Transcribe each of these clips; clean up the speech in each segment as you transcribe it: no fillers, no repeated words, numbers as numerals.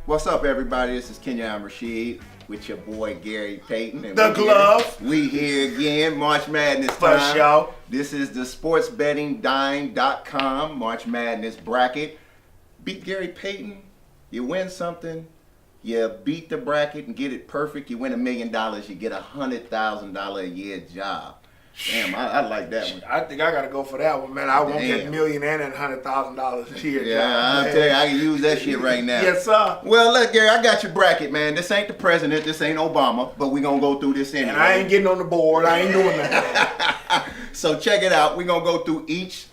What's up, everybody? This is Kenyon Rashid with your boy Gary Payton. And The glove. We here again, March Madness For time. sure. This is the sportsbettingdime.com March Madness bracket. Beat Gary Payton, you win something. You beat the bracket and get it perfect, you win $1 million. You get a $100,000 a year job. Damn, I like that one. I think I gotta go for that one, man. I won't get Damn. $1 million and $100,000 a year. Yeah, I'll tell you, I can use that shit right now. Yes, sir. Well, look, Gary, I got your bracket, man. This ain't the president, this ain't Obama, but we gonna go through this anyway. And I ain't getting on the board. I ain't doing that. So check it out. We're gonna go through each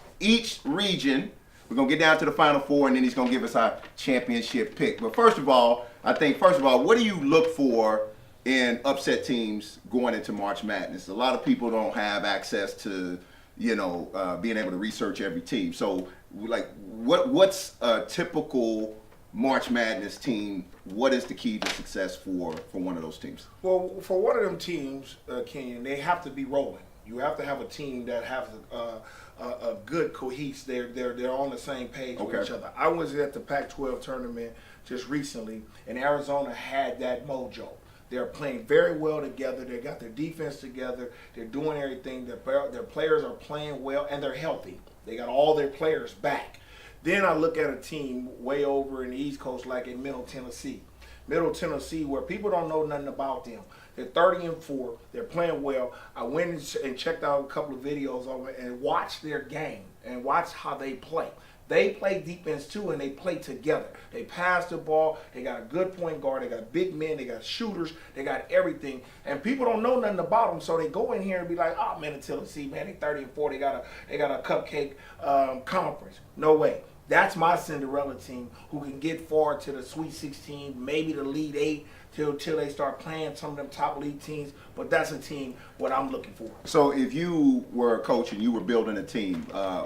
region. We're gonna get down to the Final Four, and then he's gonna give us our championship pick. But first of all, what do you look for in upset teams going into March Madness? A lot of people don't have access to, being able to research every team. So, like, what's a typical March Madness team? What is the key to success for one of those teams? Well, for one of them teams, Kenyon, they have to be rolling. You have to have a team that has a good cohesive. They're on the same page with each other. I was at the Pac-12 tournament just recently, and Arizona had that mojo. They're playing very well together. They got their defense together. They're doing everything. Their players are playing well, and they're healthy. They got all their players back. Then I look at a team way over in the East Coast, like in Middle Tennessee. Middle Tennessee, where people don't know nothing about them. They're 30-4. They're playing well. I went and checked out a couple of videos of it and watched their game and watched how they play. They play defense too, and they play together. They pass the ball. They got a good point guard. They got big men. They got shooters. They got everything. And people don't know nothing about them, so they go in here and be like, "Oh man, in Tennessee, man, they 30-4. They got a cupcake conference." No way. That's my Cinderella team who can get far to the Sweet 16, maybe the Elite 8 till they start playing some of them top elite teams. But that's a team what I'm looking for. So if you were a coach and you were building a team,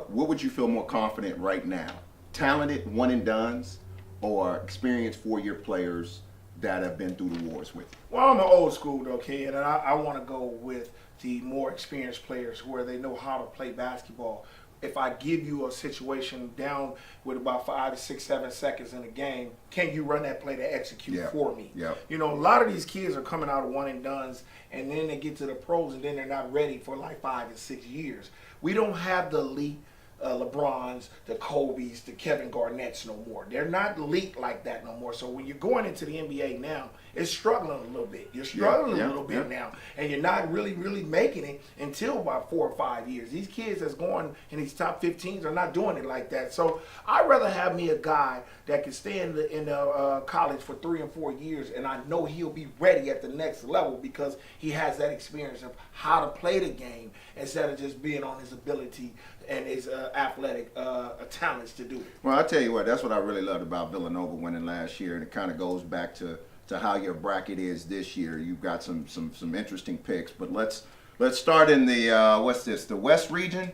what would you feel more confident right now? Talented one-and-dones or experienced four-year players that have been through the wars with you? Well, I'm an old school though, kid, and I want to go with the more experienced players where they know how to play basketball. If I give you a situation down with about 5 to 6, 7 seconds in a game, can you run that play to execute for me? Yeah. A lot of these kids are coming out of one-and-dones, and then they get to the pros, and then they're not ready for like 5 to 6 years. We don't have the elite LeBrons, the Kobes, the Kevin Garnett's no more. They're not elite like that no more. So when you're going into the NBA now, it's struggling a little bit. You're struggling a little bit now, and you're not really making it until about 4 or 5 years. These kids that's going in these top 15s are not doing it like that. So I'd rather have me a guy that can stay in the college for 3 and 4 years, and I know he'll be ready at the next level because he has that experience of how to play the game instead of just being on his ability and his athletic talents to do it. Well, I'll tell you what, that's what I really loved about Villanova winning last year, and it kind of goes back to how your bracket is this year. You've got some interesting picks, but let's start in the the West region?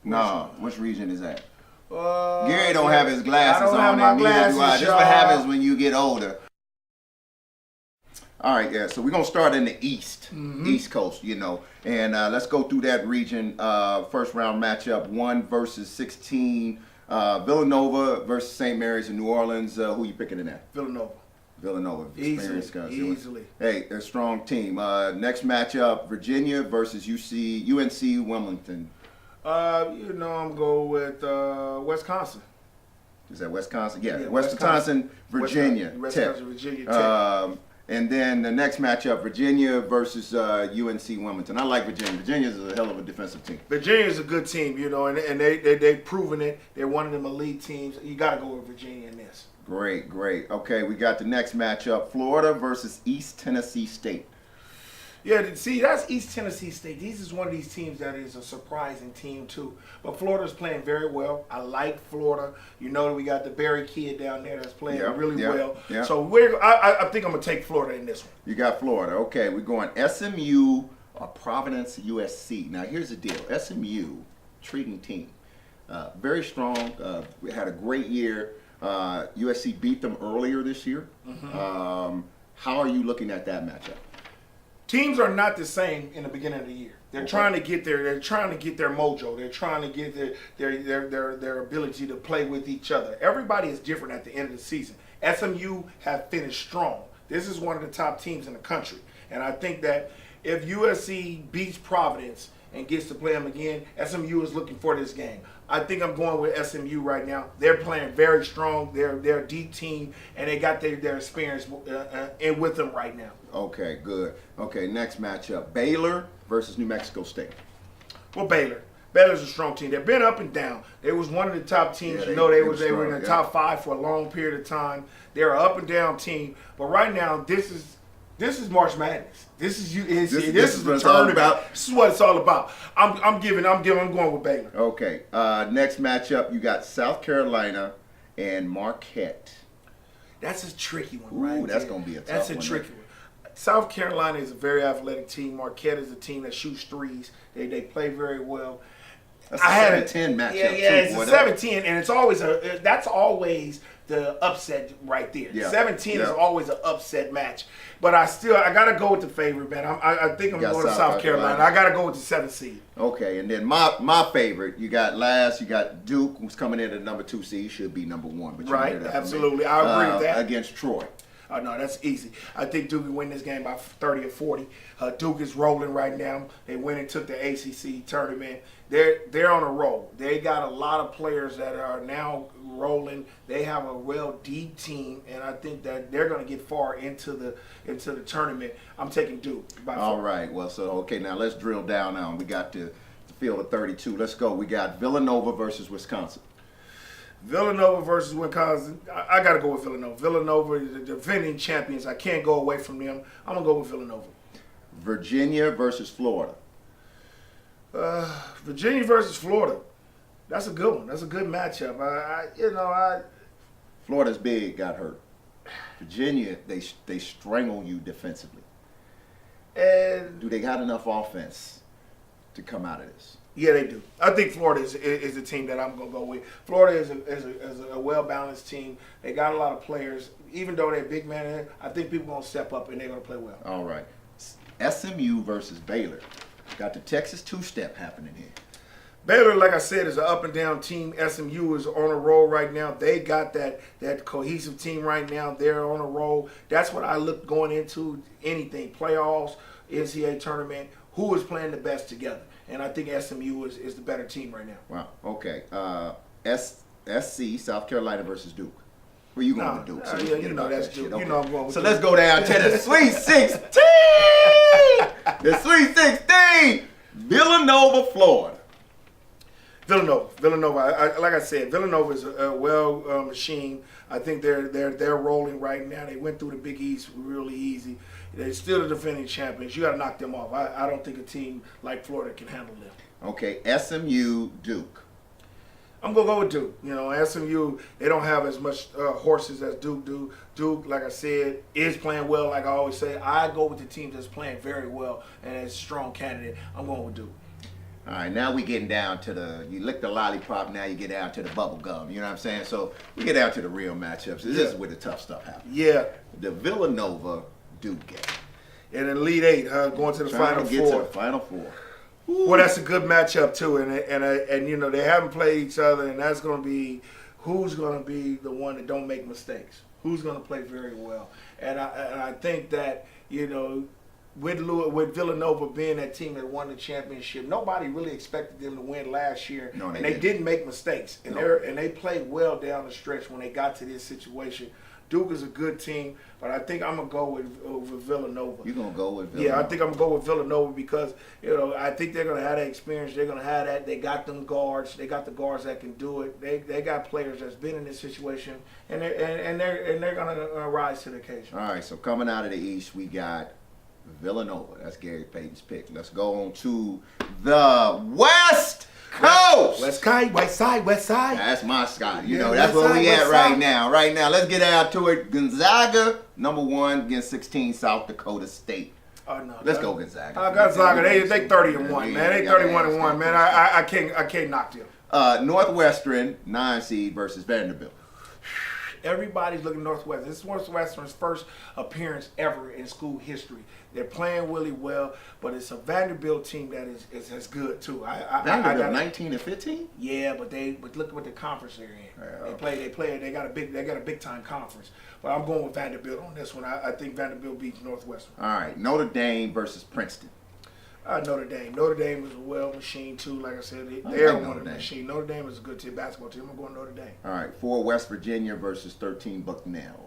No, which region is that? Gary don't have his glasses on, and neither do I. This is what happens when you get older. All right, so we're gonna start in the East Coast, and let's go through that region. First round matchup: 1 versus 16. Villanova versus St. Mary's in New Orleans. Who you picking in that? Villanova, easily. Hey, they're a strong team. Next matchup: Virginia versus UNC Wilmington. I'm going with Wisconsin. Is that Wisconsin? Yeah, Wisconsin, Virginia Tech. Virginia Tech. And then the next matchup, Virginia versus UNC Wilmington. I like Virginia. Virginia's a hell of a defensive team. Virginia's a good team, and they've proven it. They're one of them elite teams. You got to go with Virginia in this. Great. Okay, we got the next matchup, Florida versus East Tennessee State. Yeah, see, that's East Tennessee State. This is one of these teams that is a surprising team, too. But Florida's playing very well. I like Florida. We got the Barry kid down there that's playing really well. Yeah. So I think I'm going to take Florida in this one. You got Florida. Okay, we're going SMU or Providence USC. Now, here's the deal. SMU, intriguing team. Very strong. We had a great year. USC beat them earlier this year. How are you looking at that matchup? Teams are not the same in the beginning of the year. They're trying to get they're trying to get their mojo. They're trying to get their ability to play with each other. Everybody is different at the end of the season. SMU have finished strong. This is one of the top teams in the country. And I think that if USC beats Providence and gets to play them again, SMU is looking for this game. I think I'm going with SMU right now. They're playing very strong. They're a deep team, and they got their experience in with them right now. Okay, good. Okay, next matchup, Baylor versus New Mexico State. Well, Baylor's a strong team. They've been up and down. They was one of the top teams. Yeah, they were were in the top 5 for a long period of time. They're an up and down team. But right now, this is March Madness. This is the tournament. This is what it's all about. I'm going with Baylor. Okay. Next matchup, you got South Carolina and Marquette. That's a tricky one, Ooh, right? that's going to be a tough one. That's a tricky one. South Carolina is a very athletic team. Marquette is a team that shoots threes. They play very well. That's a 7-10 matchup. Yeah, it's a 7-10, and it's always that's always the upset right there. Yeah. 7-10 is always an upset match. But I gotta go with the favorite, man. I think I'm going to South Carolina. I gotta go with the 7th seed. Okay, and then my favorite, you got Duke, who's coming in at number 2 seed. He should be number 1. But right, absolutely. I agree with that. Against Troy. Oh, no, that's easy. I think Duke will win this game by 30 or 40. Duke is rolling right now. They went and took the ACC tournament. They're on a roll. They got a lot of players that are now rolling. They have a real deep team, and I think that they're going to get far into the tournament. I'm taking Duke by 4. All right. Well, okay, now let's drill down now. We got the field of 32. Let's go. We got Villanova versus Wisconsin. Villanova versus Wisconsin. I got to go with Villanova. Villanova is the defending champions. I can't go away from them. I'm going to go with Villanova. Virginia versus Florida. Virginia versus Florida. That's a good one. That's a good matchup. Florida's big got hurt. Virginia, they strangle you defensively. And do they got enough offense to come out of this? Yeah, they do. I think Florida is the team that I'm going to go with. Florida is a well-balanced team. They got a lot of players. Even though they're big men, I think people are going to step up and they're going to play well. All right. SMU versus Baylor. Got the Texas two-step happening here. Baylor, like I said, is an up-and-down team. SMU is on a roll right now. They got that cohesive team right now. They're on a roll. That's what I look going into anything. Playoffs, NCAA tournament, who is playing the best together. And I think SMU is the better team right now. Wow. Okay. SC, South Carolina versus Duke. Where you going with Duke? So you know that's Duke. Okay. You know I'm going with Duke. Let's go down to the Sweet 16. The Sweet 16. Villanova, Florida. Villanova. Like I said, Villanova is a machine. I think they're rolling right now. They went through the Big East really easy. They're still the defending champions. You got to knock them off. I don't think a team like Florida can handle them. Okay, SMU, Duke. I'm going to go with Duke. You know, SMU, they don't have as much horses as Duke do. Duke, like I said, is playing well, like I always say. I go with the team that's playing very well and is a strong candidate. I'm going with Duke. All right, now we getting down to you lick the lollipop, now you get down to the bubble gum. You know what I'm saying? So we get down to the real matchups. This is where the tough stuff happens. Yeah. The Villanova Duke game. And an Elite Eight, going to the Final Four. Get to the Final Four. Ooh. Well, that's a good matchup too, and you know they haven't played each other, and that's going to be who's going to be the one that don't make mistakes, who's going to play very well, and I think that with Villanova being that team that won the championship, nobody really expected them to win last year, and they didn't make mistakes, and they played well down the stretch when they got to this situation. Duke is a good team, but I think I'm going to go with Villanova. You're going to go with Villanova? Yeah, I think I'm going to go with Villanova because, I think they're going to have that experience. They're going to have that. They got them guards. They got the guards that can do it. They got players that's been in this situation, and they're going to rise to the occasion. All right, so coming out of the East, we got Villanova. That's Gary Payton's pick. Let's go on to the West Coast. West Side, West Side, West Side. That's my sky. That's where we at right now. Right now, let's get out to it. Gonzaga, number 1 against 16 South Dakota State. Oh no. Let's go Gonzaga. Gonzaga, they 30-1, man. They 31-1, man. I can't knock them. Northwestern, 9 seed versus Vanderbilt. Everybody's looking Northwestern. This is Northwestern's first appearance ever in school history. They're playing really well, but it's a Vanderbilt team that is good too. Vanderbilt 19-15. Yeah, but look what the conference they're in. Yeah. They got a big time conference. But I'm going with Vanderbilt on this one. I think Vanderbilt beats Northwestern. All right, Notre Dame versus Princeton. Notre Dame. Notre Dame is a well machine too. Like I said, they're one of the machine. Notre Dame is a good basketball team. I'm going Notre Dame. All right, 4 West Virginia versus 13 Bucknell.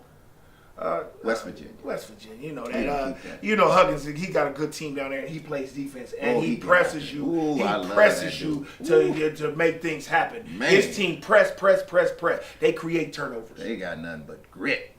West Virginia. West Virginia. You know that. You know Huggins. He got a good team down there, and he plays defense, and he presses you. Ooh, he presses you to make things happen. Man. His team press. They create turnovers. They got nothing but grit.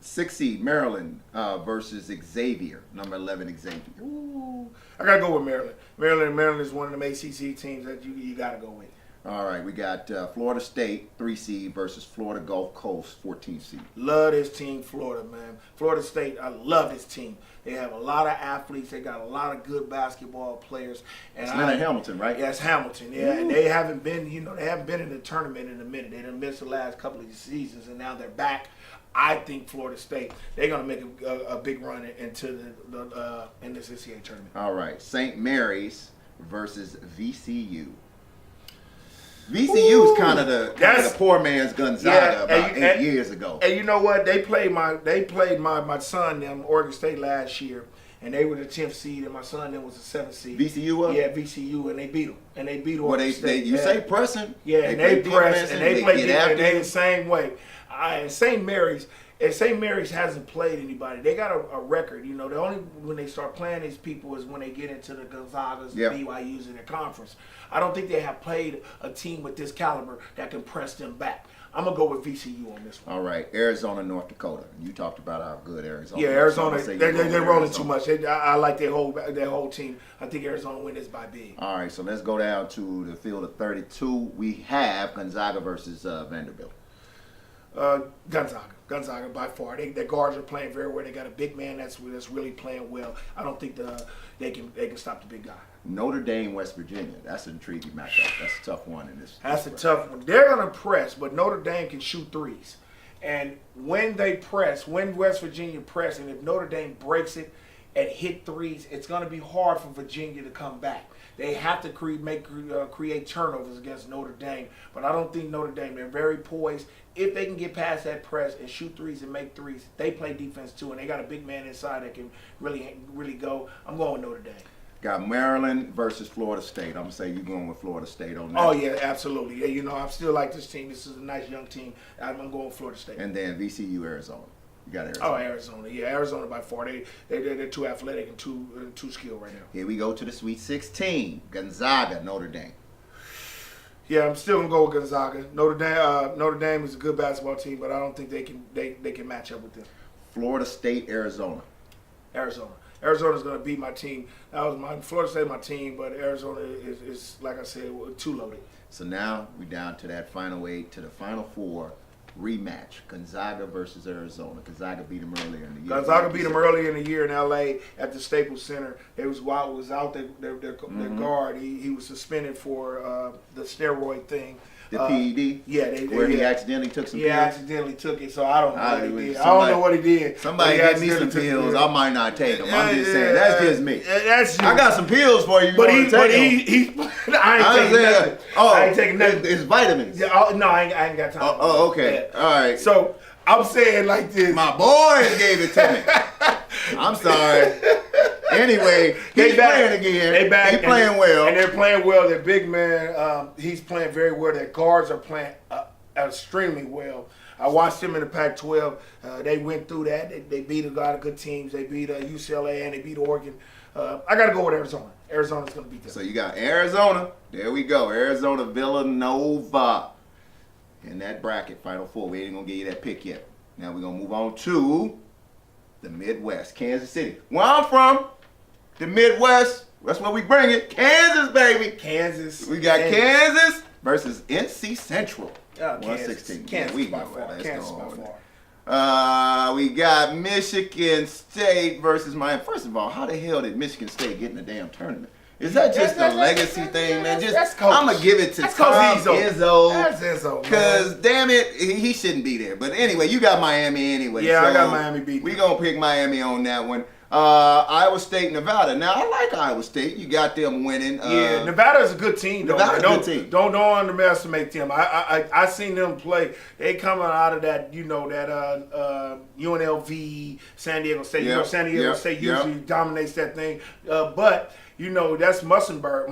6 seed Maryland versus Xavier, number 11 Xavier. Ooh. I gotta go with Maryland. Maryland is one of them ACC teams that you gotta go with. All right, we got Florida State 3 seed versus Florida Gulf Coast 14 seed. Love this team, Florida, man. Florida State, I love this team. They have a lot of athletes. They got a lot of good basketball players. And It's Leonard Hamilton, right? Yeah, it's Hamilton. Yeah, and they haven't been in the tournament in a minute. They done missed the last couple of seasons, and now they're back. I think Florida State, they're gonna make a big run into in this NCAA tournament. All right, St. Mary's versus VCU. VCU is kind of the poor man's Gonzaga about 8 years ago. And you know what? They played my son them Oregon State last year, and they were the 10th seed, and my son then was the 7th seed. VCU was? Yeah, VCU, and they beat them. And they beat Oregon State. You say pressing. Yeah, and they press, and they play defense, and they the same way. And St. Mary's hasn't played anybody. They got a record. You know, the only when they start playing these people is when they get into the Gonzagas, the BYUs in their conference. I don't think they have played a team with this caliber that can press them back. I'm gonna go with VCU on this one. All right, Arizona, North Dakota. You talked about how good Arizona. Yeah, Arizona. They're rolling too much. I like their whole team. I think Arizona win this by big. All right, so let's go down to the field of 32. We have Gonzaga versus Vanderbilt. Gonzaga by far. Their guards are playing very well. They got a big man that's really playing well. I don't think they can stop the big guy. Notre Dame, West Virginia. That's an intriguing matchup. That's a tough one in this. That's a tough one. They're gonna press, but Notre Dame can shoot threes. And when they press, when West Virginia press, and if Notre Dame breaks it and hit threes, it's gonna be hard for Virginia to come back. They have to create turnovers against Notre Dame, but I don't think Notre Dame. They're very poised. If they can get past that press and shoot threes and make threes, they play defense too, and they got a big man inside that can really go. I'm going with Notre Dame. Got Maryland versus Florida State. I'm gonna say you're going with Florida State on that. Oh yeah, absolutely. Yeah, you know I still like this team. This is a nice young team. I'm going with Florida State. And then VCU, Arizona. You got Arizona. Oh, Arizona. Yeah, Arizona by far. They're too athletic and too skilled right now. Here we go to the Sweet 16. Gonzaga, Notre Dame. Yeah, I'm still gonna go with Gonzaga. Notre Dame is a good basketball team, but I don't think they can match up with them. Florida State, Arizona. Arizona's gonna beat my team. Florida State my team, but Arizona is like I said, too loaded. So now we're down to that final 8, to the final 4 rematch. Gonzaga versus Arizona. Gonzaga beat them earlier in the year. Gonzaga beat them earlier in the year in L.A. at the Staples Center. It was out their guard. He was suspended for the steroid thing. The PED? Yeah, he accidentally took some pills? Yeah, accidentally took it, so I don't know what he did. I don't know what he did. Somebody gave me some pills. I might not take them. I'm just saying. That's just me. That's you. I got some pills for you. I ain't taking nothing. I ain't taking nothing. It's vitamins. Yeah, no, I ain't got time. Oh, okay. Yeah. All right. So I'm saying like this. My boys gave it to me. I'm sorry. Anyway, he's playing again. They playing well. And they're playing well. Their big man, he's playing very well. Their guards are playing extremely well. I watched them in the Pac-12. They went through that. They beat a lot of good teams. They beat UCLA and they beat Oregon. I got to go with Arizona. Arizona's going to beat them. So you got Arizona. There we go. Arizona, Villanova. In that bracket, Final Four. We ain't going to give you that pick yet. Now we're going to move on to the Midwest, Kansas City. Where I'm from, the Midwest, that's where we bring it. Kansas, baby. Kansas. We got Kansas versus NC Central. 116. Kansas we by far. Kansas by far. We got Michigan State versus Miami. First of all, how the hell did Michigan State get in the damn tournament? Is that just a legacy thing, man? I'm going to give it to Tom Izzo. That's Izzo, because, damn it, he shouldn't be there. But anyway, you got Miami anyway. Yeah, so I got Miami beat. We're going to pick Miami on that one. Iowa State, Nevada. Now I like Iowa State. You got them winning. Yeah, Nevada's a good team. Though, Nevada's a good team. Don't underestimate them. I seen them play. They coming out of that, that UNLV, San Diego State. Yep. San Diego State usually dominates that thing. But that's Musselman back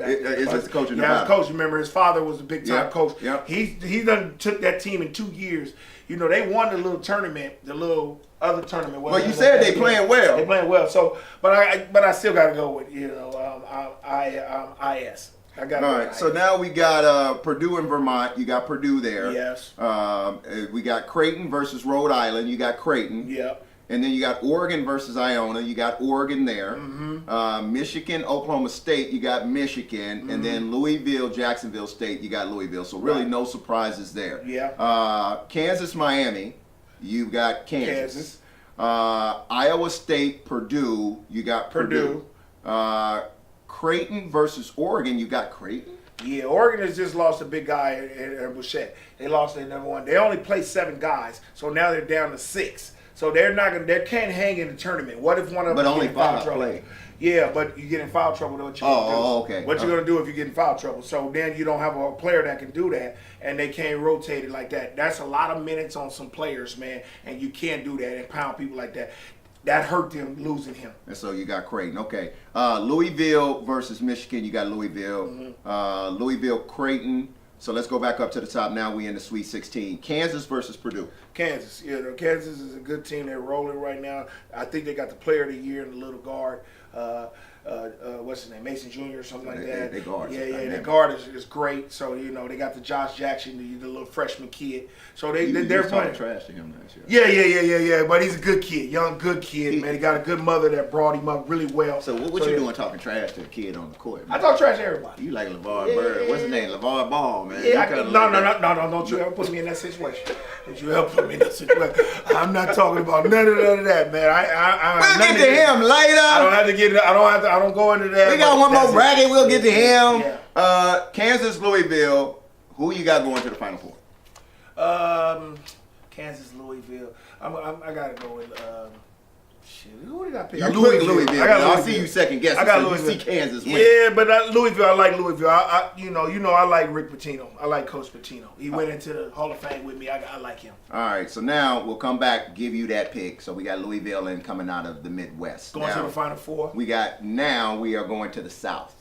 there. Is the coach in Yeah, Nevada? the coach. Remember, his father was a big time coach. Yep. He done took that team in 2 years. They won the little tournament, the little other tournament. Well, you said they playing well. They playing well. So, but I still got to go with IS. I got. All right. So now we got Purdue and Vermont. You got Purdue there. Yes. We got Creighton versus Rhode Island. You got Creighton. Yep. And then you got Oregon versus Iona. You got Oregon there. Mm-hmm. Michigan, Oklahoma State. You got Michigan. And then Louisville, Jacksonville State. You got Louisville. So really no surprises there. Yeah. Kansas, Miami. You got Kansas. Iowa State, Purdue. You got Purdue. Creighton versus Oregon. You got Creighton. Yeah, Oregon has just lost a big guy in Bouchette. They lost their number one. They only played 7 guys, so now they're down to 6. So they're not gonna. They can't hang in the tournament. What if one of them? But only get in foul 5 trouble? play. Yeah, but you get in foul trouble. What you gonna do? Okay. What you gonna do if you get in foul trouble? So then you don't have a player that can do that, and they can't rotate it like that. That's a lot of minutes on some players, man, and you can't do that and pound people like that. That hurt them losing him. And so you got Creighton. Okay. Louisville versus Michigan. You got Louisville. Louisville, Creighton. So let's go back up to the top now. We in the Sweet 16. Kansas versus Purdue. Kansas. Kansas is a good team. They're rolling right now. I think they got the player of the year in the little guard. What's his name? Mason Jr. or something like that. They guard. Yeah. The guard is great. So they got the Josh Jackson, the little freshman kid. So they're playing trash to him last year. Yeah. But he's a good kid, young good kid, man. He got a good mother that brought him up really well. So what you doing talking trash to a kid on the court? Man? I talk trash to everybody. You like LeVar Bird? What's his name? LeVar Ball, man. Yeah, no, don't you ever put me in that situation. Don't you ever put me in that situation. I'm not talking about none of that, man. We'll get to him later. I don't have to get. I don't go into that. We got one more bracket. We'll get to him. Yeah. Kansas, Louisville. Who you got going to the Final Four? Kansas, Louisville. I gotta go with. Who did I pick? Louisville. I got Louisville. I see you second guessing. I got so Louisville. You see Kansas win. Yeah, but Louisville. I like Louisville. I like Rick Pitino. I like Coach Pitino. He went into the Hall of Fame with me. I like him. All right. So now we'll come back, give you that pick. So we got Louisville and coming out of the Midwest. Going to the Final Four. We are going to the South.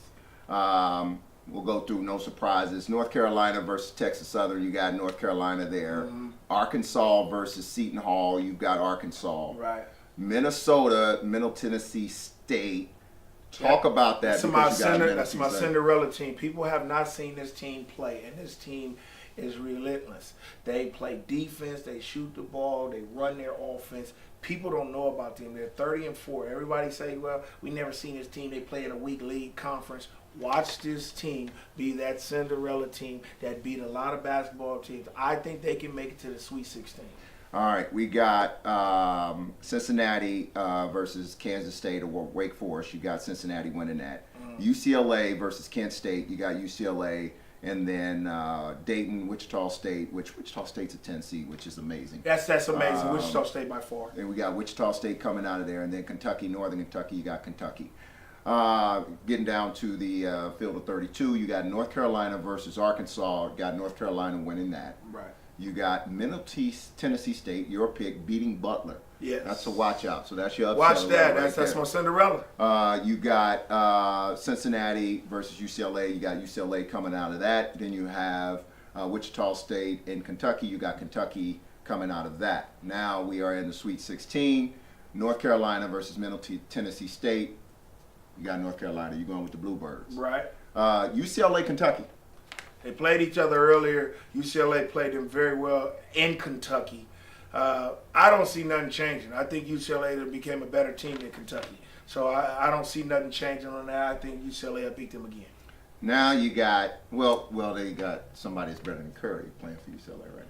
We'll go through no surprises. North Carolina versus Texas Southern. You got North Carolina there. Arkansas versus Seton Hall. You've got Arkansas. Right. Minnesota, Middle Tennessee State. Talk about that. That's my Cinderella team. People have not seen this team play, and this team is relentless. They play defense. They shoot the ball. They run their offense. People don't know about them. They're 30-4. Everybody say, well, we never seen this team. They play in a weak league conference. Watch this team be that Cinderella team that beat a lot of basketball teams. I think they can make it to the Sweet 16. All right, we got Cincinnati versus Kansas State or Wake Forest. You got Cincinnati winning that. UCLA versus Kent State. You got UCLA. And then Dayton, Wichita State, which Wichita State's a 10 seed, which is amazing. That's amazing. Wichita State by far. And we got Wichita State coming out of there. And then Kentucky, Northern Kentucky, you got Kentucky. Getting down to the field of 32, you got North Carolina versus Arkansas. Got North Carolina winning that. Right. You got Middle Tennessee State, your pick, beating Butler. Yes. That's a watch out. So that's your upset. Watch that. Right That's my Cinderella. You got Cincinnati versus UCLA. You got UCLA coming out of that. Then you have Wichita State and Kentucky. You got Kentucky coming out of that. Now we are in the Sweet 16. North Carolina versus Middle Tennessee State. You got North Carolina. You're going with the Bluebirds. Right. UCLA, Kentucky. They played each other earlier. UCLA played them very well in Kentucky. I don't see nothing changing. I think UCLA became a better team than Kentucky. So I don't see nothing changing on that. I think UCLA will beat them again. Now you got, they got somebody that's better than Curry playing for UCLA, right?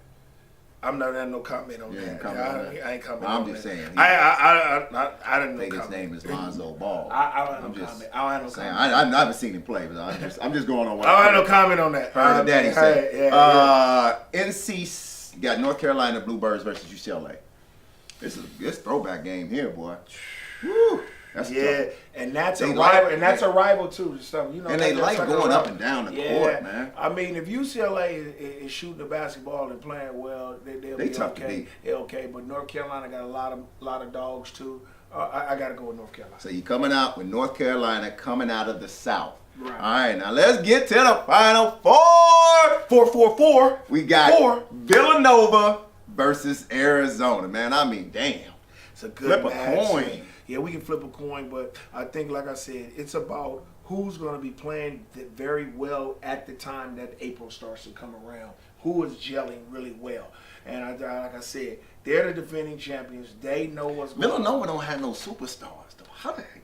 I'm not having no comment on that. I ain't commenting on that. I'm just saying. I didn't know. I think his name is Lonzo Ball. I don't have no comment. I don't have no comment. I haven't seen him play, but I'm just going on what I don't have no comment on that. Heard the daddy say. Yeah. NC got North Carolina Bluebirds versus UCLA. It's throwback game here, boy. Woo. That's tough. and that's They a like- rival, and that's a rival too. Stuff, you know, And they that's like a going rival. up and down the court, man. I mean, if UCLA is shooting the basketball and playing well, they'll They be tough to okay. beat. They're okay, but North Carolina got a lot of dogs too. I got to go with North Carolina. So you coming out with North Carolina coming out of the South. Right. All right, now let's get to the Final Four. 4-4-4. We got Four. Villanova versus Arizona, man. I mean, damn. It's a good Flip a match. coin. Yeah, we can flip a coin, but I think, like I said, it's about who's going to be playing very well at the time that April starts to come around. Who is gelling really well. And like I said, they're the defending champions. They know what's going on. Villanova don't have no superstars, though. How the heck?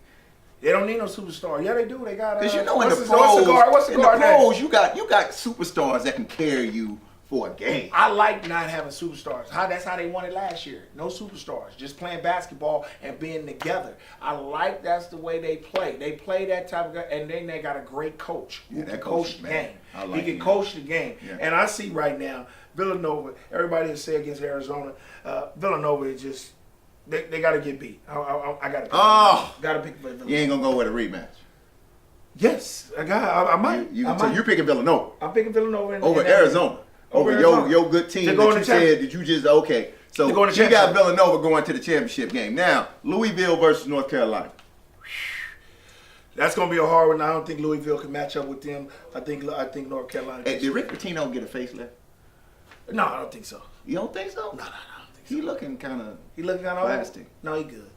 They don't need no superstar. Yeah, they do. They got. Because you know in the what's pros, the guard name? you got superstars that can carry you for a game. I like not having superstars. That's how they won it last year. No superstars, just playing basketball and being together. I like that's the way they play. They play that type of guy, and then they got a great coach who can coach the game. He can coach the game. Yeah. And I see right now Villanova. Everybody has said against Arizona, Villanova is just they got to get beat. I got to. Got to pick Villanova. You ain't gonna go with a rematch. Yes, I might. So you're picking Villanova. I'm picking Villanova over Arizona. Over Arizona. your good team that you said that you just okay. So you got Villanova going to the championship game. Now, Louisville versus North Carolina. That's gonna be a hard one. I don't think Louisville can match up with them. I think North Carolina. Hey, did Rick Pitino get a facelift? No, I don't think so. You don't think so? No, I don't think so. He looking kind of plastic. No, he good.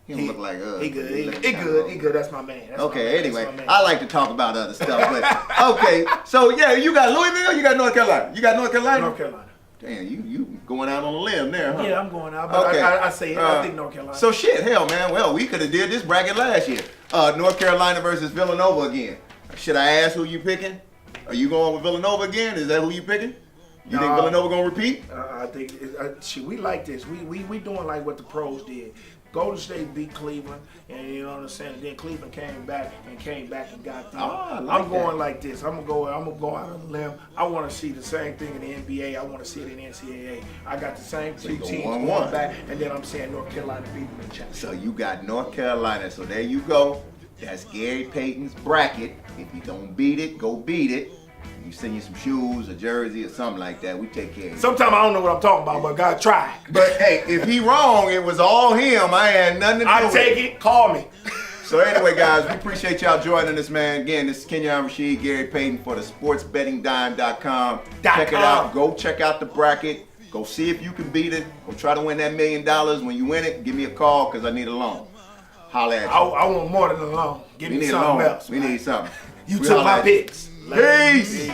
He don't look like us. He good. He good. That's my man. That's okay, my man. anyway, I like to talk about other stuff, but okay. So yeah, you got Louisville, you got North Carolina. You got North Carolina? North Carolina. Damn, you going out on a limb there, huh? Yeah, I'm going out, but okay. I say it. I think North Carolina. So shit, hell, man. Well, we could have did this bracket last year. North Carolina versus Villanova again. Should I ask who you picking? Are you going with Villanova again? Is that who you picking? You think Villanova gonna repeat? I think we like this. We doing like what the pros did. Golden State beat Cleveland, and you know what I'm saying. And then Cleveland came back and got them. I'm going like this. I'm gonna go out on a limb. I want to see the same thing in the NBA. I want to see it in NCAA. I got the same two teams going back, and then I'm saying North Carolina beating the championship. So you got North Carolina. So there you go. That's Gary Payton's bracket. If you don't beat it, go beat it. You send you some shoes, a jersey, or something like that. We take care of you. Sometimes I don't know what I'm talking about, but God tried. But hey, if he wrong, it was all him. I had nothing to do with it. I take it. Call me. So anyway, guys, we appreciate y'all joining us, man. Again, this is Kenyon Rashid, Gary Payton for the sportsbettingdime.com. Check it out. Go check out the bracket. Go see if you can beat it. Go try to win that $1 million. When you win it, give me a call because I need a loan. Holla at you. I want more than a loan. Give me something else. We need something. You took my picks. Peace.